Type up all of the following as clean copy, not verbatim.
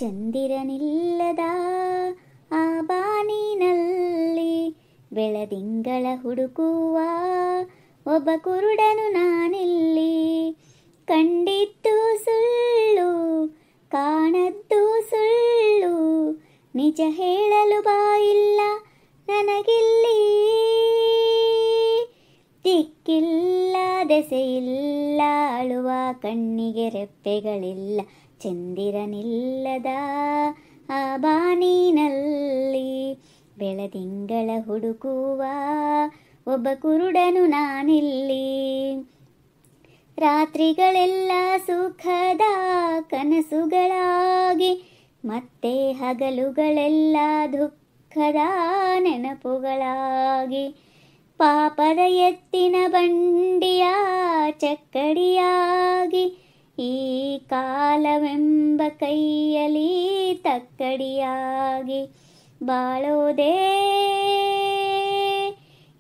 ಚಂದಿರನಿಲ್ಲದ ಆ ಬಾನಿನಲ್ಲಿ ಬೆಳದಿಂಗಳ ಹುಡುಕುವ ಒಬ್ಬ ಕುರುಡನು ನಾನಿಲ್ಲಿ. ಕಂಡಿದ್ದು ಸುಳ್ಳು ಕಾಣದ್ದು ಸುಳ್ಳು, ನಿಜ ಹೇಳಲು ಬಾಯಿಲ್ಲ ನನಗಿಲ್ಲಿ. ದಿಕ್ಕಿಲ್ಲ ದೆಸೆಯಿಲ್ಲ, ಅಳುವ ಕಣ್ಣಿಗೆ ರೆಪ್ಪೆಗಳಿಲ್ಲ. ಚಂದಿರನಿಲ್ಲದ ಆ ಬಾನಿನಲ್ಲಿ ಬೆಳದಿಂಗಳ ಹುಡುಕುವ ಒಬ್ಬ ಕುರುಡನು ನಾನಿಲ್ಲಿ. ರಾತ್ರಿಗಳೆಲ್ಲ ಸುಖದ ಕನಸುಗಳಾಗಿ, ಮತ್ತೆ ಹಗಲುಗಳೆಲ್ಲ ದುಃಖದ ನೆನಪುಗಳಾಗಿ. ಪಾಪದ ಎತ್ತಿನ ಬಂಡಿಯ ಚಕ್ಕಡಿಯಾಗಿ, ಈ ಕಾಲವೆಂಬ ಕೈಯಲ್ಲಿ ತಕ್ಕಡಿಯಾಗಿ. ಬಾಳೋದೇ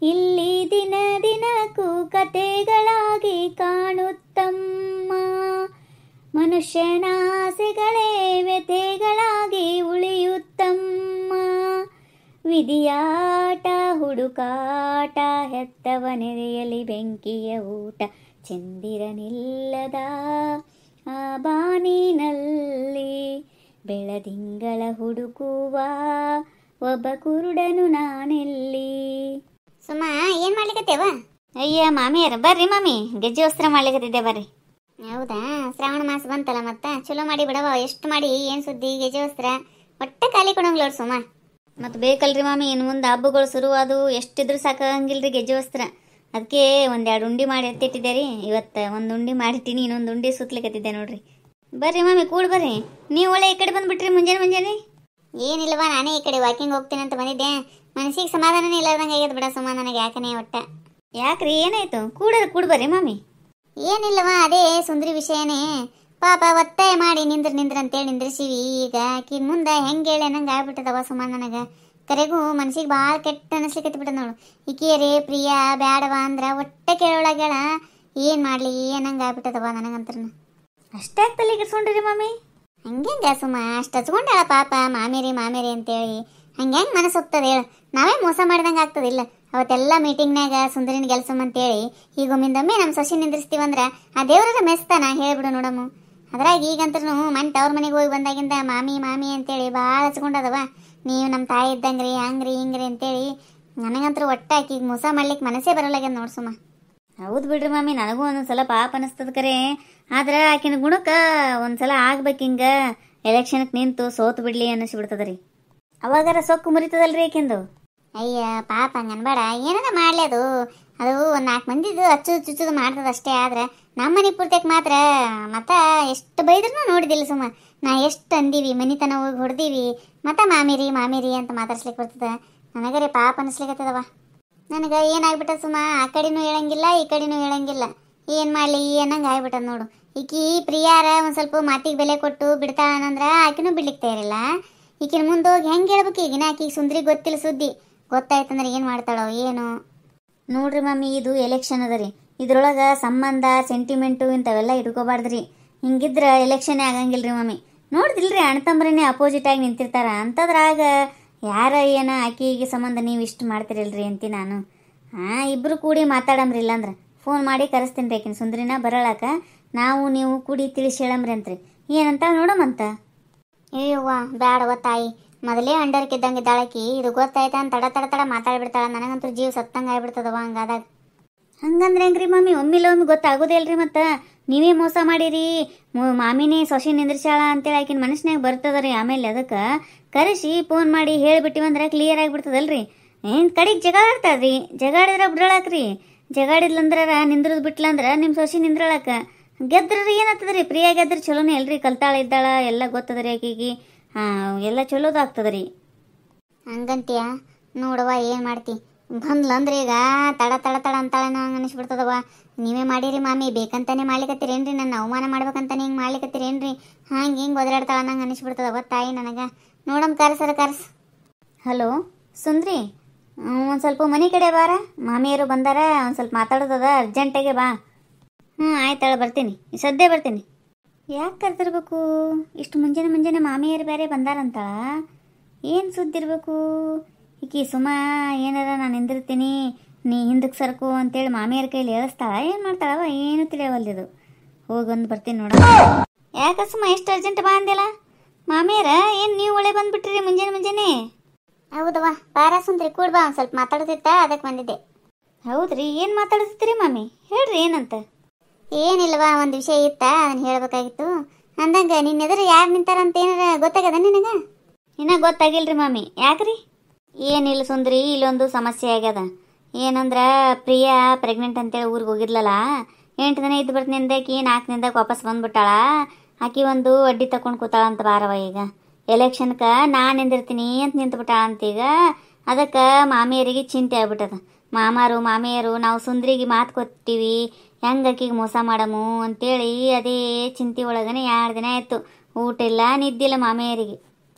ಇಲ್ಲಿ ದಿನ ದಿನಕ್ಕೂ ಕತೆಗಳಾಗಿ ಕಾಣುತ್ತಮ್ಮ. ಮನುಷ್ಯನ ಆಸೆಗಳೇ ವ್ಯಥೆಗಳಾಗಿ ಉಳಿಯುತ್ತಮ್ಮ. ವಿಧಿಯಾಟ ಹುಡುಕಾಟ, ಹೆತ್ತವನೆದೆಯಲ್ಲಿ ಬೆಂಕಿಯ ಊಟ. ಚಂದಿರನಿಲ್ಲದ ಆ ಬಾನಿನಲ್ಲಿ ಬೆಳದಿಂಗಳ ಹುಡುಕುವ ಒಬ್ಬ ಕುರುಡನು ನಾನೆಲ್ಲಿ. ಸುಮ್ಮ ಏನ್ ಮಾಡ್ಲಿಕತ್ತೇವ? ಅಯ್ಯ ಮಾಮಿಯರ ಬರ್ರಿ ಮಾಮಿ, ಗೆಜ್ಜೆ ವಸ್ತ್ರ ಮಾಡ್ಲಿಕತ್ತಿದ್ದೆ ಬರ್ರಿ. ಹೌದಾ, ಶ್ರಾವಣ ಮಾಸ ಬಂತಲ್ಲ, ಮತ್ತ ಚಲೋ ಮಾಡಿ ಬಿಡವ. ಎಷ್ಟು ಮಾಡಿ ಏನ್ ಸುದ್ದಿ? ಗೆಜ್ಜೆ ವಸ್ತ್ರ ಒಟ್ಟ ಖಾಲಿ ಕೊಡಂಗ್ಲೋಡ್ ಸುಮ್ಮ. ಮತ್ತು ಬೇಕಲ್ರಿ ಮಾಮಿ, ಇನ್ನು ಮುಂದೆ ಹಬ್ಬಗಳು ಶುರುವಾದು, ಎಷ್ಟಿದ್ರು ಸಾಕಾಗಂಗಿಲ್ರಿ ಗೆಜ್ಜೆ ವಸ್ತ್ರ. ಅದಕ್ಕೆ ಒಂದೆರಡು ಉಂಡಿ ಮಾಡಿ ಎತ್ತಿಟ್ಟಿದ್ದೆ ರೀ. ಇವತ್ತು ಒಂದು ಉಂಡಿ ಮಾಡಿಟ್ಟಿನಿ, ಇನ್ನೊಂದು ಉಂಡಿ ಸುತ್ತಲಿಕತ್ತಿದ್ದೆ ನೋಡ್ರಿ. ಬರ್ರಿ ಮಾಮಿ ಕೂಡ್ ಬರ್ರಿ. ನೀವು ಒಳ್ಳೆ ಈ ಕಡೆ ಬಂದ್ಬಿಟ್ರಿ ಮುಂಜಾನೆ. ಏನಿಲ್ಲವಾ, ನಾನೇ ಈ ಕಡೆ ವಾಕಿಂಗ್ ಹೋಗ್ತೀನಿ ಅಂತ ಬಂದಿದ್ದೆ. ಮನಸ್ಸಿಗೆ ಸಮಾಧಾನನೇ ಇಲ್ಲದಂಗೆ ಆಗ್ಯದ ಬಿಡ ಸುಮ್ಮ ನನಗೆ. ಯಾಕನೇ ಒಟ್ಟ ಯಾಕ್ರಿ ಏನಾಯ್ತು? ಕೂಡ್ ಬರ್ರಿ ಮಾಮಿ. ಏನಿಲ್ಲವಾ, ಅದೇ ಸುಂದ್ರಿ ವಿಷಯನೇ. ಪಾಪ ಒತ್ತಾಯ ಮಾಡಿ ನಿಂದ್ರ ಅಂತೇಳಿ ನಿಂದ್ರಿಸಿವಿ. ಈಗ ಆಕಿನ ಮುಂದೆ ಹೆಂಗೆ ಹೇಳಿ ನಂಗೆ ಆಗ್ಬಿಟ್ಟದವ ಸುಮ್ಮ ನನಗೆ. ಕರೆಗೂ ಮನ್ಸಿಗೆ ಭಾಳ ಕೆಟ್ಟ ಅನಿಸ್ಲಿಕ್ಕೆ ಬಿಟ್ಟದ ನೋಡು. ಈಕಿಯರೇ ಪ್ರಿಯಾ ಬ್ಯಾಡವ ಅಂದ್ರೆ ಒಟ್ಟೆ ಕೇಳೊಳಗಳ ಏನು ಮಾಡಲಿ ಏನಂಗೆ ಆಗ್ಬಿಟ್ಟದವ ನನಗಂತ್ರನ. ಅಷ್ಟೇ ತಲೆ ಕೆಡ್ಸ್ಕೊಂಡ್ರಿ ಮಾಮಿ? ಹಂಗೆಂಗ ಸುಮ್ಮ ಅಷ್ಟು ಹಚ್ಕೊಂಡಾಳ ಪಾಪ ಮಾಮೇರಿ ಅಂತೇಳಿ. ಹಂಗೆ ಮನಸ್ಸು ಹೋಗ್ತದೆ ಹೇಳು? ನಾವೇ ಮೋಸ ಮಾಡ್ದಂಗೆ ಆಗ್ತದಿಲ್ಲ. ಅವತ್ತೆಲ್ಲ ಮೀಟಿಂಗ್ನಾಗ ಸುಂದರಿನ ಗೆಲ್ಸಮ್ಮಂತೇಳಿ ಹೀಗೊಮ್ಮಿಂದೊಮ್ಮೆ ನಮ್ಮ ಸೊಸಿ ನಿಂದ್ರಿಸ್ತೀವಂದ್ರೆ ಆ ದೇವ್ರದ ಮೆಸ್ತಾನ ಹೇಳ್ಬಿಡು ನೋಡಮ್ಮ. ಅದ್ರಾಗ ಈಗಂತ್ರೂ ಮಂಟ್ ಅವ್ರ ಮನೆಗೆ ಹೋಗಿ ಬಂದಾಗಿಂದ ಮಾಮಿ ಅಂತೇಳಿ ಭಾಳ ಹಚ್ಕೊಂಡದವ. ನೀವು ನಮ್ಮ ತಾಯಿ ಇದ್ದಂಗ್ರಿ ಹಂಗ್ರಿ ಹಿಂಗ್ರಿ ಅಂತೇಳಿ. ನನಗಂತೂ ಒಟ್ಟ ಆಕಿಗೆ ಮೋಸ ಮಾಡ್ಲಿಕ್ಕೆ ಮನಸ್ಸೇ ಬರೋಲ್ಲಾಗ್ಯದ ನೋಡು ಸುಮ್ಮ. ಹೌದು ಬಿಡ್ರಿ ಮಾಮಿ, ನನಗೂ ಒಂದೊಂದ್ಸಲ ಪಾಪ ಅನಿಸ್ತದ ಕರೆ. ಆದ್ರೆ ಆಕಿನ ಗುಣಕ್ಕೆ ಒಂದ್ಸಲ ಆಗ್ಬೇಕು ಹಿಂಗೆ ಎಲೆಕ್ಷನ್ಗೆ ನಿಂತು ಸೋತು ಬಿಡ್ಲಿ ಅನ್ನಿಸ್ಬಿಡ್ತದ ರೀ. ಅವಾಗಾರ ಸೊಕ್ಕು ಮುರಿತದಲ್ರಿ ಆಕಿಂದು. ಅಯ್ಯ ಪಾಪ ಹಂಗನ್ಬೇಡ, ಏನಾರ ಮಾಡಲಿ ಅದು ಒಂದು 4 ಮಂದಿದು ಚುಚ್ಚುದು ಮಾಡ್ತದ ಅಷ್ಟೇ. ಆದ್ರೆ ನಮ್ಮ ಮನೆ ಪೂರ್ತಿಯಕ್ಕೆ ಮಾತ್ರ ಮತ್ತ ಎಷ್ಟು ಬೈದ್ರೂ ನೋಡಿದಿಲ್ಲ ಸುಮ್ಮ. ನಾ ಎಷ್ಟು ಅಂದೀವಿ, ಮನಿತನ ಹೋಗಿ ಹೊಡೆದೀವಿ, ಮತ್ತ ಮಾಮಿರಿ ಅಂತ ಮಾತಾಡ್ಸ್ಲಿಕ್ಕೆ ಬರ್ತದ. ನನಗರೆ ಪಾಪ ಅನಿಸ್ಲಿಕ್ಕತ್ತದವ. ನನಗೆ ಏನಾಗ್ಬಿಟ್ಟದ ಸುಮ್ಮ, ಆ ಕಡೆನೂ ಹೇಳಂಗಿಲ್ಲ ಈ ಕಡೆನೂ ಹೇಳಂಗಿಲ್ಲ. ಏನು ಮಾಡಲಿ ಅನ್ನಂಗೆ ಆಗ್ಬಿಟ್ಟದ ನೋಡು. ಈಕಿ ಪ್ರಿಯಾರ ಒಂದು ಸ್ವಲ್ಪ ಮಾತಿಗೆ ಬೆಲೆ ಕೊಟ್ಟು ಬಿಡ್ತಾಳಂದ್ರೆ ಆಕಿನೂ ಬಿಡ್ಲಿಕ್ಕೆ ತಯಾರಿಲ್ಲ. ಈಕಿನ ಮುಂದೆ ಹೋಗಿ ಹೆಂಗೆ ಹೇಳ್ಬೇಕು? ಈಗಿನ ಆಕಿಗೆ ಸುಂದ್ರಿ ಗೊತ್ತಿಲ್ಲ ಸುದ್ದಿ. ಗೊತ್ತಾಯ್ತಂದ್ರೆ ಏನು ಮಾಡ್ತಾಳೋ ಏನು. ನೋಡ್ರಿ ಮಮ್ಮಿ, ಇದು ಎಲೆಕ್ಷನ್ ಅದ ರೀ. ಇದ್ರೊಳಗೆ ಸಂಬಂಧ ಸೆಂಟಿಮೆಂಟು ಇಂಥವೆಲ್ಲ ಇಟ್ಕೋಬಾರ್ದ್ರಿ. ಹಿಂಗಿದ್ರೆ ಎಲೆಕ್ಷನ್ನೇ ಆಗಂಗಿಲ್ರಿ ಮಮ್ಮಿ. ನೋಡ್ದಿಲ್ರಿ, ಅಣ್ಣತಂಬ್ರನೇ ಅಪೋಸಿಟ್ ಆಗಿ ನಿಂತಿರ್ತಾರ. ಅಂಥದ್ರಾಗ ಯಾರ ಏನ ಆಕಿಗೆ ಸಂಬಂಧ ನೀವು ಇಷ್ಟು ಮಾಡ್ತಿರಲ್ರಿ ಅಂತಿ ನಾನು. ಇಬ್ಬರು ಕೂಡಿ ಮಾತಾಡಮ್ರಿ. ಇಲ್ಲಾಂದ್ರೆ ಫೋನ್ ಮಾಡಿ ಕರೆಸ್ತೀನಿ ರೀ ಆಕಿನ ಸುಂದ್ರಿನ ಬರಳಾಕ. ನಾವು ನೀವು ಕೂಡಿ ತಿಳಿಸಿ ಹೇಳಮ್ರಿ ಅಂತ್ರಿ. ಏನಂತ ನೋಡಮಂತ. ಅಯ್ಯವ್ವ ಬ್ಯಾಡವ ತಾಯಿ, ಮೊದಲೇ ಅಂಡರ್ಕಿದ್ದಂಗಿದ್ದಾಳಕಿ. ಇದು ಗೊತ್ತಾಯ್ತ ಅಂತ ತಡ ಮಾತಾಡ್ಬಿಡ್ತಾಳ. ನನಗಂತೂ ಜೀವ ಸತ್ತಂಗೆ ಆಗ್ಬಿಡ್ತದವ ಹಂಗಾದಾಗ. ಹಂಗಂದ್ರೆ ಹೆಂಗ್ರಿ ಮಮ್ಮಿ? ಒಮ್ಮಿಲ್ಲೊಮ್ಮೆ ಗೊತ್ತಾಗೋದೇ ಅಲ್ರಿ. ಮತ್ತು ನೀವೇ ಮೋಸ ಮಾಡಿರಿ, ಮಾಮಿನೇ ಸೊಸಿ ನಿಂದ್ರಿಸಾಳ ಅಂತೇಳಿ ಆಕಿನ ಮನಸ್ಸಿನಾಗ ಬರ್ತದ ರೀ. ಆಮೇಲೆ ಅದಕ್ಕೆ ಕರೆಸಿ ಫೋನ್ ಮಾಡಿ ಹೇಳಿಬಿಟ್ಟಿವಂದ್ರೆ ಕ್ಲಿಯರ್ ಆಗಿಬಿಡ್ತದಲ್ರಿ. ಏನು ಕಡೆಗೆ ಜಗಾಡ್ತಾಳ್ರಿ. ಜಗಾಡಿದ್ರೆ ಬಿಡ್ರಾಳಕ್ರಿ. ಜಗಾಡಿದ್ಲಂದ್ರೆ ನಿಂದ್ರದ್ ಬಿಟ್ಲಂದ್ರೆ ನಿಮ್ಮ ಸೊಸಿ ನಿಂದ್ರಳಕ. ಗೆದ್ರಿ ಏನಾಗ್ತದ್ರಿ? ಪ್ರಿಯಾ ಗೆದ್ರೆ ಚಲೋನೇ ಅಲ್ರಿ. ಕಲ್ತಾಳ ಇದ್ದಾಳ, ಎಲ್ಲ ಗೊತ್ತದ ರೀ ಆಕಿಗೆ. ಎಲ್ಲ ಚಲೋದಾಗ್ತದ ರೀ. ಹಂಗಂತೀಯ? ನೋಡವ್ವ ಏನು ಮಾಡ್ತಿ? ಬಂದ್ಲಂದ್ರೆ ಈಗ ತಡ ಅಂತಾಳೇನೋ ಹಂಗೆ ಅನಿಸ್ಬಿಡ್ತದವ. ನೀವೇ ಮಾಡಿರಿ ಮಾಮಿ, ಬೇಕಂತಾನೆ ಮಾಡ್ಲಿಕತ್ತೀರೇನ್ರಿ? ನನ್ನ ಅವಮಾನ ಮಾಡ್ಬೇಕಂತಾನೆ ಹಿಂಗೆ ಮಾಡ್ಲಿಕತ್ತೀರೇನ್ರಿ? ಹಿಂಗೆ ಒದರಾಡ್ತಾಳ ನಂಗೆ ಅನಿಸ್ಬಿಡ್ತದವ ತಾಯಿ ನನಗೆ. ನೋಡಮ್ ಕರ್ಸ್. ಹಲೋ ಸುಂದ್ರಿ, ಒಂದು ಸ್ವಲ್ಪ ಮನೆ ಕಡೆ ಬಾರ. ಮಾಮಿಯರು ಬಂದಾರ, ಒಂದು ಸ್ವಲ್ಪ ಮಾತಾಡೋದದ, ಅರ್ಜೆಂಟಾಗೆ ಬಾ. ಆಯ್ತಾಳ, ಬರ್ತೀನಿ, ಸದ್ಯ ಬರ್ತೀನಿ. ಯಾಕೆ ಕರೆದಿರ್ಬೇಕು? ಇಷ್ಟು ಮುಂಜಾನೆ ಮುಂಜಾನೆ ಮಾಮಿಯರು ಬೇರೆ ಬಂದಾರಂತಾಳ. ಏನು ಸುದ್ದಿ ಇರಬೇಕು? ಈಕಿ ಸುಮಾ ಏನಾರ ನಾನು ನಿಂದಿರ್ತೀನಿ, ನೀ ಹಿಂದಕ್ಕೆ ಸರ್ಕು ಅಂತೇಳಿ ಮಾಮಿಯರ ಕೈಲಿ ಹೇಳಿಸ್ತಾಳ, ಏನು ಮಾಡ್ತಾಳವ? ಏನು ತಿಳಿಯವಲ್ದಿದು. ಹೋಗಿ ಒಂದು ಬರ್ತೀನಿ ನೋಡ. ಯಾಕೆ ಸುಮ್ಮ ಎಷ್ಟು ಅರ್ಜೆಂಟ್ ಬಾ ಅಂದಿಲ್ಲ? ಮಾಮಿಯರ ಏನು ನೀವು ಒಳ್ಳೆ ಬಂದುಬಿಟ್ರಿ ಮುಂಜಾನೆ ಮುಂಜಾನೆ? ಹೌದವ್ವ, ಬಾರ ಸುಂದ್ರಿ ಕೂಡ್ ಬಾ, ಒಂದು ಸ್ವಲ್ಪ ಮಾತಾಡ್ತಿತ್ತ ಅದಕ್ಕೆ ಬಂದಿದ್ದೆ. ಹೌದ್ರಿ, ಏನು ಮಾತಾಡ್ತಿದ್ರಿ ಮಾಮಿ? ಹೇಳ್ರಿ ಏನಂತ. ಏನಿಲ್ಲವಾ, ಒಂದು ವಿಷಯ ಇತ್ತ, ಅದನ್ನ ಹೇಳ್ಬೇಕಾಗಿತ್ತು. ಅಂದಂಗ ನಿನ್ನ ಎದುರು ಯಾರು ನಿಂತಾರಂತ ಏನಾರ ಗೊತ್ತಾಗದ ನಿನಗೆ? ಇನ್ನೂ ಗೊತ್ತಾಗಿಲ್ರಿ ಮಾಮಿ. ಯಾಕ್ರಿ? ಏನಿಲ್ಲ ಸುಂದ್ರಿ, ಇಲ್ಲೊಂದು ಸಮಸ್ಯೆ ಆಗ್ಯದ. ಏನಂದ್ರೆ ಪ್ರಿಯಾ ಪ್ರೆಗ್ನೆಂಟ್ ಅಂತೇಳಿ ಊರಿಗೆ ಹೋಗಿದ್ಲಲ್ಲ, 8 ದಿನ ಇದ್ದು ಬರ್ತೀನಿ ಅಂದಾಕಿ 4 ದಿನದಾಗ ವಾಪಸ್ ಬಂದ್ಬಿಟ್ಟಾಳ. ಆಕಿ ಒಂದು ಅಡ್ಡಿ ತಕೊಂಡು ಕೂತಾಳಂತ ಬಾರವ. ಈಗ ಎಲೆಕ್ಷನ್ಗೆ ನಾನು ನಿಂದಿರ್ತೀನಿ ಅಂತ ನಿಂತ್ಬಿಟ್ಟಾಳ ಅಂತ. ಈಗ ಅದಕ್ಕೆ ಮಾಮಿಯರಿಗೆ ಚಿಂತೆ ಆಗ್ಬಿಟ್ಟದ. ಮಾಮಿಯರು ನಾವು ಸುಂದ್ರಿಗೆ ಮಾತು ಕೊಟ್ಟಿವಿ, ಹೆಂಗೆ ಆಕಿಗೆ ಮೋಸ ಮಾಡಮು ಅಂತೇಳಿ ಅದೇ ಚಿಂತೆ ಒಳಗನೆ 2 ದಿನ ಆಯಿತು. ಊಟ ಇಲ್ಲ ನಿದ್ದಿಲ್ಲ ಮಾಮಿಯರಿಗೆ.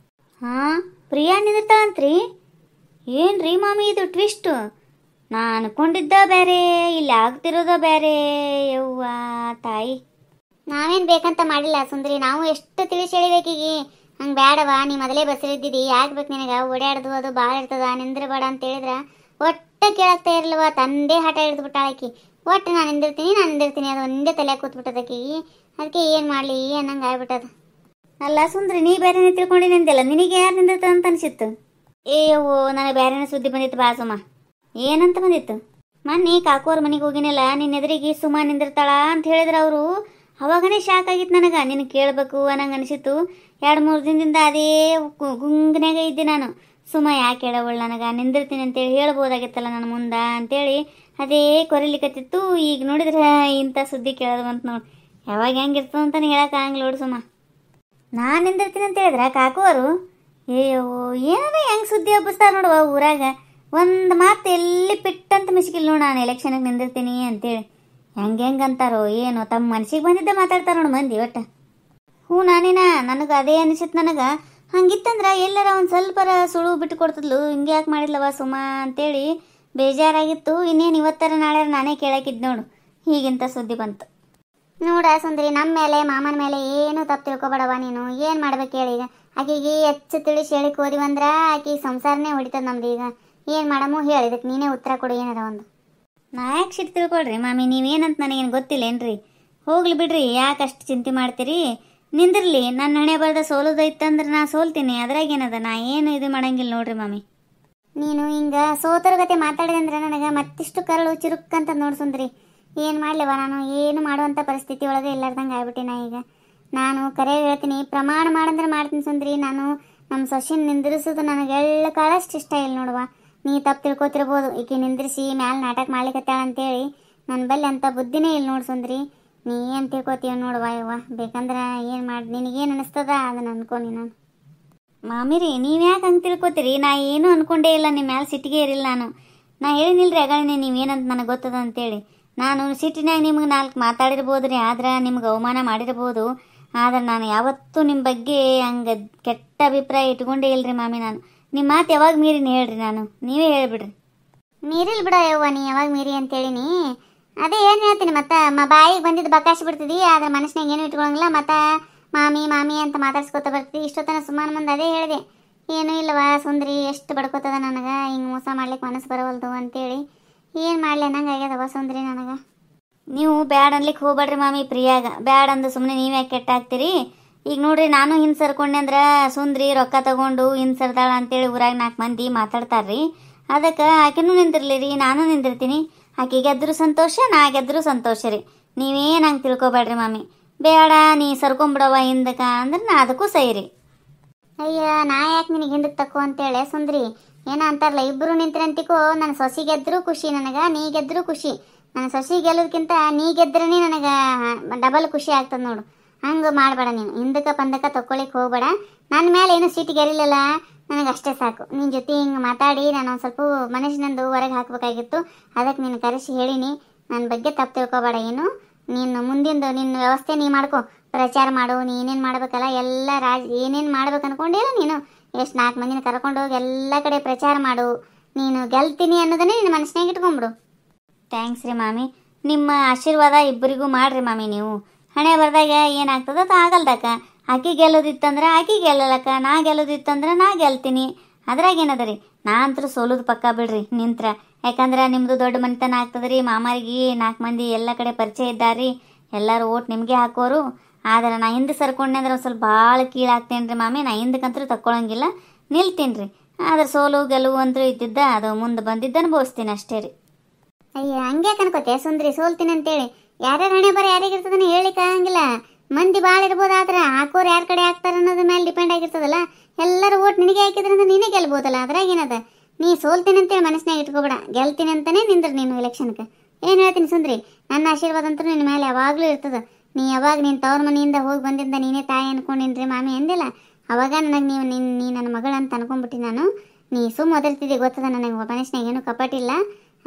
ಹಾಂ, ಪ್ರಿಯಾ ನಿಂದಿರ್ತಾಳಂತ್ರಿ? ಏನು ರೀ ಮಾಮಿ ಇದು ಟ್ವಿಸ್ಟು? ನಾನು ಅನ್ಕೊಂಡಿದ್ದ ಬೇರೆ, ಇಲ್ಲಿ ಆಗ್ತಿರೋದ ಬೇರೆ. ಯವ್ವ ತಾಯಿ, ನಾವೇನು ಬೇಕಂತ ಮಾಡಿಲ್ಲ ಸುಂದ್ರಿ, ನಾವು ಎಷ್ಟು ತಿಳಿಸಿ ಹೇಳಿಬೇಕೀಗಿ. ಹಂಗೆ ಬೇಡವಾ, ನೀ ಮೊದಲೇ ಬಸ್ಸಿರಿದ್ದಿದ್ದಿ, ಯಾಕೆ ಬೇಕು ನಿನಗೆ? ಓಡಾಡ್ದು ಅದು ಭಾಳ ಇರ್ತದ, ನಿಂದ್ರಬೇಡ ಅಂತ ಹೇಳಿದ್ರೆ ಒಟ್ಟು ಕೇಳಾಗ್ತಾ ಇರಲ್ವ. ತಂದೆ ಹಠ ಹಿಡಿದು ಬಿಟ್ಟಾಳಕಿ. ಒಟ್ಟು ನಾನು ನಿಂದಿರ್ತೀನಿ ಅದು ಒಂದೇ ತಲೆ ಕೂತ್ಬಿಟ್ಟದಕ್ಕಿಗಿ. ಅದಕ್ಕೆ ಏನು ಮಾಡಲಿ ಅನ್ನಂಗೆ ಆಗ್ಬಿಟ್ಟದ. ಅಲ್ಲ ಸುಂದ್ರಿ, ನೀ ಬೇರೆನೇ ತಿಳ್ಕೊಂಡಿನಂದಿಲ್ಲ, ನಿನಗೆ ಯಾರು ನಿಂದಿರ್ತ ಅಂತ ಅನಿಸಿತ್ತು? ಏವೋ, ನನಗೆ ಬೇರೆನೇ ಸುದ್ದಿ ಬಂದಿತ್ತು ಬಾಸುಮ. ಏನಂತ ಬಂದಿತ್ತು? ಮೊನ್ನೆ ಕಾಕೋರ್ ಮನೆಗೆ ಹೋಗಿನಲ್ಲ, ನಿನ್ನ ಎದುರಿಗೆ ಸುಮಾ ನಿಂದಿರ್ತಾಳ ಅಂತ ಹೇಳಿದ್ರೆ ಅವರು. ಅವಾಗನೇ ಶಾಕ್ ಆಗಿತ್ತು ನನಗೆ. ನಿನಗೆ ಕೇಳಬೇಕು ಅನ್ನಂಗೆ ಅನಿಸಿತ್ತು. 2-3 ದಿನದಿಂದ ಅದೇ ಗುಂಗನಾಗ ಇದ್ದೆ ನಾನು. ಸುಮಾ ಯಾಕೆ ಹೇಳವಳು ನನಗೆ ನಿಂದಿರ್ತೀನಿ ಅಂತೇಳಿ ಹೇಳ್ಬೋದಾಗಿತ್ತಲ್ಲ ನನ್ನ ಮುಂದೆ ಅಂತೇಳಿ ಅದೇ ಕೊರಿಲಿಕತ್ತಿತ್ತು. ಈಗ ನೋಡಿದ್ರೆ ಇಂಥ ಸುದ್ದಿ ಕೇಳೋದು ಅಂತ ನೋಡಿ. ಯಾವಾಗ ಹೆಂಗಿರ್ತದೆ ಅಂತಲೇ ಹೇಳೋಕ್ಕಾಗಂಗಿಲ್ಲ ನೋಡು ಸುಮಾ. ನಾನು ನಿಂದಿರ್ತೀನಿ ಅಂತ ಹೇಳಿದ್ರೆ ಕಾಕೋರು ಅಯ್ಯೋ ಏನಾರ ಹೆಂಗೆ ಸುದ್ದಿ ಹಬ್ಬಿಸ್ತಾರೆ ನೋಡುವ ಊರಾಗ. ಒಂದು ಮಾತು ಎಲ್ಲಿ ಪಿಟ್ಟಂತ ಮಿಸ್ಕಿಲ್ ನೋಡು, ನಾನು ಎಲೆಕ್ಷನ್ಗೆ ನಿಂದಿರ್ತೀನಿ ಅಂತೇಳಿ. ಹೆಂಗೆ ಅಂತಾರೋ ಏನೋ, ತಮ್ಮ ಮನಸ್ಸಿಗೆ ಬಂದಿದ್ದೆ ಮಾತಾಡ್ತಾರೆ ನೋಡು ಮಂದಿ ಒಟ್ಟು. ಹ್ಞೂ ನಾನೇನ, ನನಗೆ ಅದೇ ಅನಿಸಿತ್ತು. ನನಗೆ ಹಂಗಿತ್ತಂದ್ರೆ ಎಲ್ಲರ ಒಂದು ಸ್ವಲ್ಪರ ಸುಳು ಬಿಟ್ಟು ಕೊಡ್ತಿದ್ಲು. ಹಿಂಗೆ ಯಾಕೆ ಮಾಡಿದ್ಲವ ಸುಮಾ ಅಂತೇಳಿ ಬೇಜಾರಾಗಿತ್ತು. ಇನ್ನೇನು ಇವತ್ತರ ನಾಳೆ ನಾನೇ ಕೇಳಾಕಿದ್ದು ನೋಡು, ಹೀಗಿಂತ ಸುದ್ದಿ ಬಂತು ನೋಡ ಸುಂದರಿ. ನಮ್ಮ ಮೇಲೆ ಮಾಮನ ಮೇಲೆ ಏನು ತಪ್ಪು ತಿಳ್ಕೊಬೇಡವ ನೀನು. ಏನು ಮಾಡ್ಬೇಕು ಹೇಳಿ? ಈಗ ಆಕೆಗೆ ಹೆಚ್ಚು ತಿಳಿಸಿ ಹೇಳಿಕ್ ಹೋದಿವಂದ್ರೆ ಆಕೆ ಸಂಸಾರನೇ ಹೊಡಿತದ ನಮ್ದು. ಈಗ ಏನು ಮಾಡಮು ಹೇಳಿ, ಇದಕ್ಕೆ ನೀನೇ ಉತ್ತರ ಕೊಡು ಏನಾರ ಒಂದು. ನಾ ಯಾಕೆ ಸಿಟ್ಟು ತಿಳ್ಕೊಳ್ರಿ ಮಾಮಿ, ನೀವೇನಂತ ನನಗೇನು ಗೊತ್ತಿಲ್ಲೇನ್ರಿ? ಹೋಗ್ಲಿ ಬಿಡ್ರಿ, ಯಾಕೆ ಅಷ್ಟು ಚಿಂತೆ ಮಾಡ್ತೀರಿ? ನಿಂದಿರ್ಲಿ, ನನ್ನ ಹಣೆ ಬರದ ಸೋಲೋದೈತಂದ್ರೆ ನಾ ಸೋಲ್ತೀನಿ, ಅದ್ರಾಗೇನದ. ನಾ ಏನು ಇದು ಮಾಡಂಗಿಲ್ಲ ನೋಡ್ರಿ ಮಾಮಿ. ನೀನು ಹಿಂಗೆ ಸೋತರ ಗತೆ ಮಾತಾಡಿದೆ ಅಂದ್ರೆ ನನಗೆ ಮತ್ತಿಷ್ಟು ಕರಳು ಚಿರುಕ್ಕಂತ ನೋಡಿ ಸುಂದ್ರಿ. ಏನು ಮಾಡಲಿವ, ನಾನು ಏನು ಮಾಡುವಂಥ ಪರಿಸ್ಥಿತಿ ಒಳಗೆ ಇಲ್ಲಾರ್ದಂಗೆ ಆಗ್ಬಿಟ್ಟಿನ. ಈಗ ನಾನು ಕರೆ ಹೇಳ್ತೀನಿ, ಪ್ರಮಾಣ ಮಾಡಂದ್ರೆ ಮಾಡ್ತೀನಿ ಸುಂದ್ರಿ. ನಾನು ನಮ್ಮ ಸೊಸೆನ ನಿಂದಿರಿಸೋದು ನನಗೆ ಎಳ್ಳು ಕಾಳಷ್ಟು ಇಷ್ಟ ಇಲ್ಲ ನೋಡುವ. ನೀ ತಪ್ಪು ತಿಳ್ಕೊತಿರ್ಬೋದು, ಈಕೆ ನಿಂದಿರಿಸಿ ಮ್ಯಾಲೆ ನಾಟಕ ಮಾಡ್ಲಿಕ್ಕತ್ತಾಳ ಅಂತೇಳಿ. ನನ್ನ ಬಲ್ಲಿ ಅಂಥ ಬುದ್ಧಿನೇ ಇಲ್ಲ ನೋಡಿ ಸುಂದ್ರಿ. ನೀ ಏನು ತಿಳ್ಕೊತೀವ ನೋಡುವ ಯವ್ವ. ಬೇಕಂದ್ರೆ ಏನು ಮಾಡಿ, ನಿನಗೇನು ಅನಿಸ್ತದ ಅದನ್ನು ಅನ್ಕೊನಿ. ನಾನು ಮಾಮಿರಿ, ನೀವು ಯಾಕೆ ಹಂಗೆ ತಿಳ್ಕೊತೀರಿ? ನಾ ಏನೂ ಅನ್ಕೊಂಡೇ ಇಲ್ಲ, ನಿಮ್ಮ ಮ್ಯಾಲೆ ಸಿಟ್ಟಿಗೆ ಇರಿಲ್ಲ. ನಾ ಹೇಳಿನಿಲ್ರಿ ಅಗಳಿನಿ ನೀವೇನಂತ ನನಗೆ ಗೊತ್ತದ ಅಂತೇಳಿ. ನಾನು ಸಿಟ್ಟಿನಾಗ ನಿಮ್ಗೆ 4 ಮಾತಾಡಿರ್ಬೋದು ರೀ, ಆದ್ರೆ ನಿಮ್ಗೆ ಅವಮಾನ ಮಾಡಿರ್ಬೋದು. ಆದ್ರೆ ನಾನು ಯಾವತ್ತೂ ನಿಮ್ಮ ಬಗ್ಗೆ ಹಂಗೆ ಕೆಟ್ಟ ಅಭಿಪ್ರಾಯ ಇಟ್ಕೊಂಡೇ ಇಲ್ರಿ ಮಾಮಿ. ನಾನು ನಿಮ್ಮ ಮಾತು ಯಾವಾಗ ಮೀರಿನಿ ಹೇಳ್ರಿ? ನಾನು ನೀವೇ ಹೇಳಿಬಿಡ್ರಿ. ಮೀರಿಲ್ ಬಿಡ ಯವ್ವ, ನೀ ಯಾವಾಗ ಮೀರಿ ಅಂತೇಳಿನಿ. ಅದೇ ಏನು ಹೇಳ್ತೀನಿ, ಮತ್ತೆ ಬಾಯಿಗೆ ಬಂದಿದ್ದು ಬಕಾಶಿ ಬಿಡ್ತಿದ್ದಿ, ಆದ್ರೆ ಮನಸ್ಸಿನಾಗ ಏನು ಇಟ್ಕೊಳಂಗಿಲ್ಲ. ಮತ್ತು ಮಾಮಿ ಮಾಮಿ ಅಂತ ಮಾತಾಡ್ಸ್ಕೊತ ಬರ್ತಿದ್ದಿ. ಇಷ್ಟೊತ್ತನ ಸುಮಾರು ಮಂದಿ ಅದೇ ಹೇಳಿದೆ, ಏನೂ ಇಲ್ಲವಾ ಸುಂದ್ರಿ ಎಷ್ಟು ಬಡ್ಕೋತದ ನನಗೆ, ಹಿಂಗೆ ಮೋಸ ಮಾಡ್ಲಿಕ್ಕೆ ಮನಸ್ಸು ಬರವಲ್ದು ಅಂತೇಳಿ. ಏನು ಮಾಡಲಿ ಅನ್ನಂಗೆ ಆಗ್ಯದವ ಸುಂದ್ರಿ ನನಗೆ. ನೀವು ಬ್ಯಾಡ್ ಅನ್ಲಿಕ್ಕೆ ಹೋಗ್ಬೇಡ್ರಿ ಮಾಮಿ. ಪ್ರಿಯಾಗ ಬ್ಯಾಡ್ ಅಂದು ಸುಮ್ಮನೆ ನೀವೇ ಕೆಟ್ಟಾಗ್ತೀರಿ. ಈಗ ನೋಡ್ರಿ, ನಾನು ಹಿಂದೆ ಸರ್ಕೊಂಡೆ ಅಂದ್ರೆ ಸುಂದ್ರಿ ರೊಕ್ಕ ತಗೊಂಡು ಹಿಂದೆ ಸರ್ದಾಳ ಅಂತೇಳಿ ಊರಾಗ 4 ಮಂದಿ ಮಾತಾಡ್ತಾರ್ರಿ. ಅದಕ್ಕೆ ಆಕೆನೂ ನಿಂದಿರ್ಲಿ ರೀ, ನಾನು ನಿಂದಿರ್ತೀನಿ. ಆಕೆ ಗೆದ್ದರೂ ಸಂತೋಷ, ನಾ ಗೆದ್ದರೂ ಸಂತೋಷ ರೀ. ನೀವೇನು ಹಂಗೆ ತಿಳ್ಕೊಬೇಡ್ರಿ ಮಾಮಿ. ಬೇಡ ನೀ ಸರ್ಕೊಂಬಿಡವ ಹಿಂದಕ್ಕೆ ಅಂದ್ರೆ ನಾ ಅದಕ್ಕೂ ಸೈ ರೀ. ಅಯ್ಯ, ನಾ ಯಾಕೆ ನಿನಗೆ ಹಿಂದಕ್ಕೆ ತಕ್ಕೋ ಅಂತೇಳಿ ಸುಂದ್ರಿ. ಏನೋ ಅಂತಾರಲ್ಲ, ಇಬ್ಬರು ನಿಂತ್ರಂತಿಕೋ ನನ್ನ ಸೊಸಿ ಗೆದ್ದರೂ ಖುಷಿ ನನಗೆ, ನೀ ಗೆದ್ದರೂ ಖುಷಿ. ನನ್ನ ಸೊಸಿ ಗೆಲ್ಲೋದಕ್ಕಿಂತ ನೀ ಗೆದ್ರೇ ನನಗೆ ಡಬಲ್ ಖುಷಿ ಆಗ್ತದೆ ನೋಡು. ಹಂಗೆ ಮಾಡಬೇಡ ನೀನು, ಹಿಂದಕ್ಕೆ ಪಂದಕ್ಕೆ ತಕ್ಕೊಳಿಕ್ಕೆ ಹೋಗ್ಬೇಡ. ನನ್ನ ಮೇಲೆ ಏನು ಸೀಟ್ ಗೆರಿಲ್ಲಲ್ಲ, ನನಗೆ ಅಷ್ಟೇ ಸಾಕು. ನಿನ್ನ ಜೊತೆ ಹಿಂಗೆ ಮಾತಾಡಿ ನಾನು ಒಂದು ಸ್ವಲ್ಪ ಮನಸ್ಸಿನಂದು ಹೊರಗೆ ಹಾಕಬೇಕಾಗಿತ್ತು. ಅದಕ್ಕೆ ನೀನು ಕರೆಸಿ ಹೇಳಿನಿ. ನನ್ನ ಬಗ್ಗೆ ತಪ್ಪು ತಿಳ್ಕೊಬೇಡ. ಏನು ನೀನು ಮುಂದಿಂದು ನಿನ್ನ ವ್ಯವಸ್ಥೆ ನೀ ಮಾಡ್ಕೊ, ಪ್ರಚಾರ ಮಾಡು. ನೀ ಏನೇನು ಮಾಡ್ಬೇಕಲ್ಲ ಎಲ್ಲ ಏನೇನು ಮಾಡ್ಬೇಕು ಅನ್ಕೊಂಡಿಲ್ಲ ನೀನು. ಎಷ್ಟು 4 ಮಂದಿನ ಕರ್ಕೊಂಡೋಗಿ ಎಲ್ಲ ಕಡೆ ಪ್ರಚಾರ ಮಾಡು. ನೀನು ಗೆಲ್ತೀನಿ ಅನ್ನೋದನ್ನೇ ನಿನ್ನ ಮನಸ್ಸಿನಾಗ ಇಟ್ಕೊಂಬಿಡು. ಥ್ಯಾಂಕ್ಸ್ ರೀ ಮಾಮಿ. ನಿಮ್ಮ ಆಶೀರ್ವಾದ ಇಬ್ಬರಿಗೂ ಮಾಡ್ರಿ ಮಾಮಿ ನೀವು. ಹಣೆ ಬರ್ದಾಗ ಏನಾಗ್ತದ ಅದು ಆಗಲ್ದಕ್ಕ. ಆಕಿ ಗೆಲ್ಲೋದಿತ್ತಂದ್ರೆ ಆಕಿ ಗೆಲ್ಲಲಕ್ಕ, ನಾ ಗೆಲ್ಲೋದಿತ್ತಂದ್ರೆ ನಾ ಗೆಲ್ತೀನಿ. ಅದ್ರಾಗ ಏನದ ರೀ, ನಾ ಅಂತೂ ಸೋಲುದು ಪಕ್ಕ ಬಿಡ್ರಿ ನಿಂತ್ರ. ಯಾಕಂದ್ರೆ ನಿಮ್ಮದು ದೊಡ್ಡ ಮನೆತನ ಆಗ್ತದ್ರಿ. ಮಾಮಾರಿಗೆ 4 ಮಂದಿ ಎಲ್ಲ ಕಡೆ ಪರಿಚಯ ಇದ್ದಾರ್ರಿ, ಎಲ್ಲರೂ ಓಟ್ ನಿಮಗೆ ಹಾಕೋರು. ಆದ್ರೆ ನಾ ಹಿಂದೆ ಸರ್ಕೊಂಡೆ ಅಂದ್ರೆ ಸ್ವಲ್ಪ ಭಾಳ ಕೀಳಾಗ್ತೇನೆ ರೀ ಮಾಮಿ. ನಾ ಹಿಂದಕ್ಕಂತೂ ತಕ್ಕೊಳಂಗಿಲ್ಲ, ನಿಲ್ತೀನಿ ರೀ. ಆದ್ರೆ ಸೋಲು ಗೆಲುವು ಅಂತೂ ಇದ್ದಿದ್ದ, ಅದು ಮುಂದೆ ಬಂದಿದ್ದ ಅನುಭವಿಸ್ತೀನಿ ಅಷ್ಟೇ ರೀ. ಅಯ್ಯೋ ಹಂಗೆ ಕನ್ಕೋತೆ ಸುಂದ್ರಿ, ಸೋಲ್ತೀನಿ ಅಂತೇಳಿ. ಯಾರ್ಯಾರ ಹಣೆ ಬರ ಯಾರಿಗಿರ್ತದನ್ನ ಹೇಳಿಕ್ ಆಗಂಗಿಲ್ಲ. ಮಂದಿ ಭಾಳ ಇರ್ಬೋದು, ಆದ್ರೆ ಹಾಕೋರು ಯಾರ ಕಡೆ ಹಾಕ್ತಾರ ಅನ್ನೋದ್ರ ಮೇಲೆ ಡಿಪೆಂಡ್ ಆಗಿರ್ತದಲ್ಲ. ಎಲ್ಲರೂ ಓಟ್ ನಿನಗೆ ಹಾಕಿದ್ರಂದ್ರೆ ನೀನೇ ಗೆಲ್ಬೋದಲ್ಲ. ಅದ್ರಾಗ ಏನದ, ನೀ ಸೋಲ್ತೀನಿ ಅಂತೇಳಿ ಮನಸ್ಸಿನಾಗ ಇಟ್ಕೋಬೇಡ. ಗೆಲ್ತೀನಿ ಅಂತಾನೆ ನಿಂದ್ರಿ ನೀನು ಎಲೆಕ್ಷನ್ಗೆ. ಏನು ಹೇಳ್ತೀನಿ ಸುಂದ್ರಿ, ನನ್ನ ಆಶೀರ್ವಾದ ಅಂತೂ ನಿನ್ನ ಮೇಲೆ ಯಾವಾಗಲೂ ಇರ್ತದ. ನೀ ಯಾವಾಗ ನಿನ್ನ ತವ್ರ ಮನೆಯಿಂದ ಹೋಗಿ ಬಂದಿದ್ದ ನೀನೇ ತಾಯಿ ಅನ್ಕೊಂಡಿನ್ರಿ ಮಾಮಿ ಅಂದಿಲ್ಲ, ಅವಾಗ ನನಗೆ ನೀ ನನ್ನ ಮಗಳಂತ ಅನ್ಕೊಂಡ್ಬಿಟ್ಟು ನಾನು. ನೀ ಸುಮ್ಮ ಓದಿರ್ತಿದ್ದೆ ಗೊತ್ತದ, ನನಗೆ ಮನಸ್ಸಿನಾಗ ಏನು ಕಪಟಿಲ್ಲ.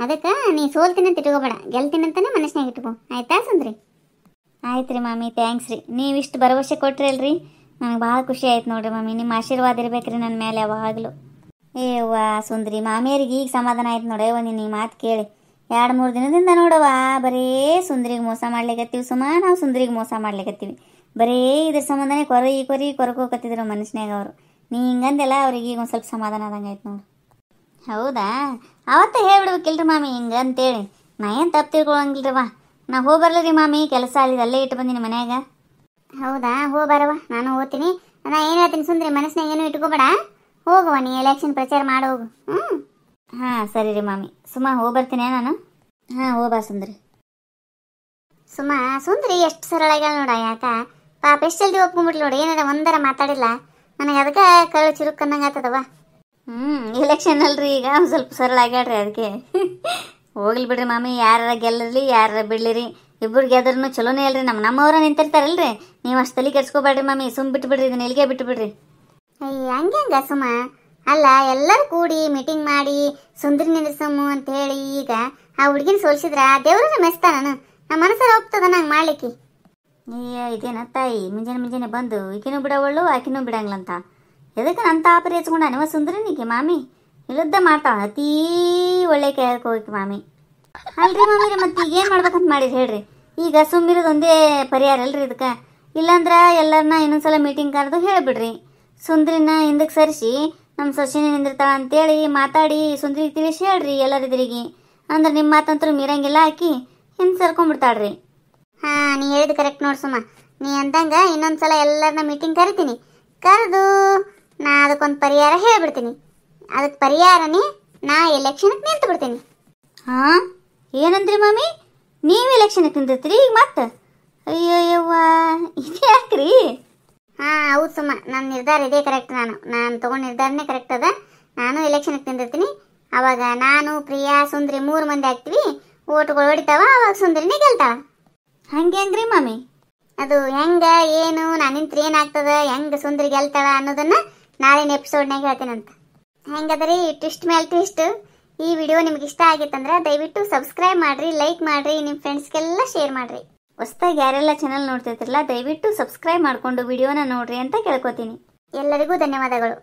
ಅದಕ್ಕೆ ನೀ ಸೋಲ್ತೀನಿ ಅಂತ ಇಟ್ಕೋಬೇಡ, ಗೆಲ್ತೀನಿ ಅಂತಾನೆ ಮನಸ್ಸಿನಾಗ ಇಟ್ಕೋ. ಆಯ್ತಾ ಸುಂದ್ರಿ? ಆಯ್ತು ರೀ ಮಾಮಿ, ಥ್ಯಾಂಕ್ಸ್ ರೀ. ನೀವಿಷ್ಟು ಭರವಸೆ ಕೊಟ್ರಿ ಅಲ್ರಿ, ನನಗೆ ಭಾಳ ಖುಷಿ ಆಯ್ತು ನೋಡ್ರಿ ಮಾಮಿ. ನಿಮ್ಮ ಆಶೀರ್ವಾದ ಇರ್ಬೇಕ್ರಿ ನನ್ನ ಮೇಲೆ ಯಾವಾಗಲೂ. ಏವ್ವ ಸುಂದ್ರಿ, ಮಾಮಿಯರಿಗೆ ಈಗ ಸಮಾಧಾನ ಆಯ್ತು ನೋಡೇ. ಒಂದು ನೀ ಮಾತು ಕೇಳಿ 2-3 ದಿನದಿಂದ ನೋಡವ್ವ ಬರೀ ಸುಂದ್ರಿಗೆ ಮೋಸ ಮಾಡ್ಲಿಕತ್ತೀವಿ ನಾವು ಸುಂದ್ರಿಗೆ ಮೋಸ ಮಾಡ್ಲಿಕತ್ತೀವಿ. ಬರೀ ಇದ್ರ ಸಂಬಂಧನೇ ಕೊರಕೋಕತ್ತಿದ್ರು ಮನುಷ್ಯನಾಗ ಅವರು. ನೀ ಹಿಂಗಂದೆಲ್ಲ ಅವ್ರಿಗೆ ಈಗ ಒಂದು ಸ್ವಲ್ಪ ಸಮಾಧಾನ ಆದಂಗೆ ಆಯ್ತು ನೋಡು. ಹೌದಾ, ಅವತ್ತೇ ಹೇಳ್ಬಿಡ್ಬೇಕಿಲ್ರಿ ಮಾಮಿ ಹಿಂಗಂತೇಳಿ. ನಾ ಏನು ತಪ್ಪು ತಿಳ್ಕೊಳಂಗಿಲ್ರಿವ. ನಾ ಹೋಗ್ಬರ್ಲಿ ಮಾಮಿ, ಕೆಲಸ ಅಲ್ಲಿ ಅಲ್ಲೇ ಇಟ್ಟು ಬಂದೀನಿ ಮನ್ಯಾಗ. ಹೌದಾ, ಹೋಗ್ಬಾರವ, ನಾನು ಹೋಗ್ತೀನಿ. ನಾ ಏನು ಹೇಳ್ತೀನಿ ಸುಂದ್ರಿ, ಮನಸ್ಸಿನಾಗ ಏನು ಇಟ್ಕೋಬೇಡ. ಹೋಗುವ, ನೀ ಎಲೆಕ್ಷನ್ ಪ್ರಚಾರ ಮಾಡೋಗು. ಹಾಂ ಸರಿ ರೀ ಮಾಮಿ. ಸುಮಾ ಹೋಗ್ಬರ್ತೀನಿ ನಾನು. ಹಾಂ ಹೋಗ್ಬಾ ಸುಂದ್ರಿ. ಸುಂದ್ರಿ ಎಷ್ಟು ಸರಳ ಆಗ್ಯಾಳ ನೋಡ. ಯಾಕ ಪಾಪ ಎಷ್ಟು ಜಲ್ದಿ ಒಪ್ಕೊಂಡ್ಬಿಟ್ಲು ನೋಡಿ. ಏನಾರ ಒಂದರ ಮಾತಾಡಿಲ್ಲ, ನನಗೆ ಅದಕ್ಕೆ ಕಳು ಚುರುಕ್ ಅನ್ನಂಗೆ ಆಗ್ತದವ. ಎಲೆಕ್ಷನ್ ಅಲ್ರಿ, ಈಗ ಒಂದು ಸ್ವಲ್ಪ ಸರಳ ಆಗ್ಯಾಡ್ರಿ, ಅದಕ್ಕೆ. ಹೋಗ್ಲಿ ಬಿಡ್ರಿ ಮಾಮಿ, ಯಾರ ಗೆಲ್ಲರ್ಲಿ ಯಾರ ಬಿಡ್ಲಿರಿ, ಇಬ್ಬರು ಗೆದ್ರೂ ಚಲೋನೇ ಅಲ್ರಿ. ನಮ್ಮವ್ರ ನಿಂತಿರ್ತಾರಲ್ರಿ, ನೀವು ಅಷ್ಟು ತಲೆ ಕೆಡ್ಸ್ಕೊಬೇಡ್ರಿ ಮಾಮಿ. ಸುಮ್ ಬಿಟ್ಟು ಬಿಡ್ರಿ, ಇದನ್ನ ಎಲ್ಲಿಗೆ ಬಿಟ್ಟು ಬಿಡ್ರಿ. ಅಯ್ಯ ಹಂಗೆ ಸುಮ ಅಲ್ಲ, ಎಲ್ಲರೂ ಕೂಡಿ ಮೀಟಿಂಗ್ ಮಾಡಿ ಸುಂದ್ರಿ ನಿಂದ್ರಸಮ್ಮು ಅಂತ ಹೇಳಿ ಈಗ ಆ ಹುಡುಗಿನ ಸೋಲ್ಸಿದ್ರ ದೇವ್ರನ್ನ ಮೆಸ್ತಾನ. ನಮ್ಮ ಮನಸ್ಸರ ಹೋಗ್ತದ ನಂಗೆ ಮಾಡ್ಲಿಕ್ಕೆ. ಇದೇನ ತಾಯಿ ಮುಂಜಾನೆ ಬಂದು ಈಕಿನೂ ಬಿಡವಳು ಆಕಿನೂ ಬಿಡಂಗ್ಲಂತ. ಎದಕ್ಕೆ ನನ್ನ ತಾಪರಿ ಹಚ್ಕೊಂಡ ನೀವ ಸುಂದ್ರನಿಗೆ ಮಾಮಿ ಇಲ್ಲದ್ದ ಮಾಡ್ತಾಳ. ಅತೀ ಒಳ್ಳೆ ಕೇಳಕ್ಕೆ ಹೋಗಿ ಮಾಮಿ. ಅಲ್ರಿ ಮಾಮಿ, ಮತ್ತೆ ಈಗ ಏನು ಮಾಡ್ಬೇಕಂತ ಮಾಡಿರಿ ಹೇಳ್ರಿ. ಈಗ ಸುಮ್ಮಿರೋದು ಒಂದೇ ಪರಿಹಾರ ಅಲ್ರಿ ಇದಕ್ಕೆ. ಇಲ್ಲಾಂದ್ರೆ ಎಲ್ಲರನ್ನ ಇನ್ನೊಂದ್ಸಲ ಮೀಟಿಂಗ್ ಕರೆದು ಹೇಳಿಬಿಡ್ರಿ. ಸುಂದ್ರಿನ ಹಿಂದಕ್ಕೆ ಸರಿಸಿ ನಮ್ಮ ಸೊಸೆನೇ ನಿಂದಿರ್ತಾಳ ಅಂತೇಳಿ ಮಾತಾಡಿ ಸುಂದ್ರಿಗೆ ತಿಳಿಸಿ ಹೇಳ್ರಿ ಎಲ್ಲರಿದ್ರಿಗೆ. ಅಂದ್ರೆ ನಿಮ್ಮ ಮಾತಂತರೂ ಮೀರಂಗಿಲ್ಲ, ಆಕಿ ಹಿಂದೆ ಸರ್ಕೊಂಡ್ಬಿಡ್ತಾಳ್ರಿ. ಹಾಂ, ನೀ ಹೇಳಿದ ಕರೆಕ್ಟ್ ನೋಡು ಸುಮ. ನೀ ಅಂದಂಗ ಇನ್ನೊಂದ್ಸಲ ಎಲ್ಲರನ್ನ ಮೀಟಿಂಗ್ ಕರಿತೀನಿ. ಕರೆದು ನಾ ಅದಕ್ಕೊಂದು ಪರಿಹಾರ ಹೇಳ್ಬಿಡ್ತೀನಿ. ಅದಕ್ಕೆ ಪರಿಹಾರನೇ ನಾ ಎಲೆಕ್ಷನ್ಗೆ ನಿಂತು ಬಿಡ್ತೀನಿ. ಹಾಂ, ಏನಂದ್ರಿ ಮಾಮಿ? ನೀವು ಎಲೆಕ್ಷನ್ಗೆ ನಿಂತಿರ್ತೀರಿ ಈಗ ಮತ್ತೆ? ಅಯ್ಯವ್ವ, ಇದು ಯಾಕ್ರಿ? ಹಾಂ ಹೌದು ಸುಮ್ಮ, ನನ್ನ ನಿರ್ಧಾರ ಇದೇ ಕರೆಕ್ಟ್. ನಾನು ತೊಗೊಂಡು ನಿರ್ಧಾರನೇ ಕರೆಕ್ಟ್ ಅದ. ನಾನು ಎಲೆಕ್ಷನ್ಗೆ ನಿಂತಿರ್ತೀನಿ. ಅವಾಗ ನಾನು ಪ್ರಿಯಾ ಸುಂದ್ರಿ 3 ಮಂದಿ ಆಗ್ತೀವಿ. ಓಟ್ಗಳು ಹೊಡಿತಾವ, ಅವಾಗ ಸುಂದ್ರಿನೇ ಗೆಲ್ತಾಳ. ಹಂಗೆ ಹೆಂಗ್ರಿ ಮಾಮಿ? ಅದು ಹೆಂಗ ಏನು, ನಾನು ನಿಂತ್ರೆ ಏನಾಗ್ತದ, ಹೆಂಗೆ ಸುಂದ್ರಿ ಗೆಲ್ತಾಳ ಅನ್ನೋದನ್ನ ನಾಳಿನ ಎಪಿಸೋಡ್ನಾಗ ಹೇಳ್ತೀನಂತ. ಹೆಂಗದ್ರಿ ಟ್ವಿಸ್ಟ್ ಮೇಲೆ ಟ್ವಿಸ್ಟ್. ಈ ವಿಡಿಯೋ ನಿಮ್ಗೆ ಇಷ್ಟ ಆಗಿತ್ತಂದ್ರೆ ದಯವಿಟ್ಟು ಸಬ್ಸ್ಕ್ರೈಬ್ ಮಾಡಿರಿ, ಲೈಕ್ ಮಾಡಿರಿ, ನಿಮ್ಮ ಫ್ರೆಂಡ್ಸ್ಗೆಲ್ಲ ಶೇರ್ ಮಾಡಿರಿ. ಹೊಸದಾಗಿ ಯಾರೆಲ್ಲ ಚಾನಲ್ ನೋಡ್ತಿರ್ತಿರಲ್ಲ ದಯವಿಟ್ಟು ಸಬ್ಸ್ಕ್ರೈಬ್ ಮಾಡಿಕೊಂಡು ವಿಡಿಯೋನ ನೋಡ್ರಿ ಅಂತ ಕೇಳ್ಕೊತೀನಿ. ಎಲ್ಲರಿಗೂ ಧನ್ಯವಾದಗಳು.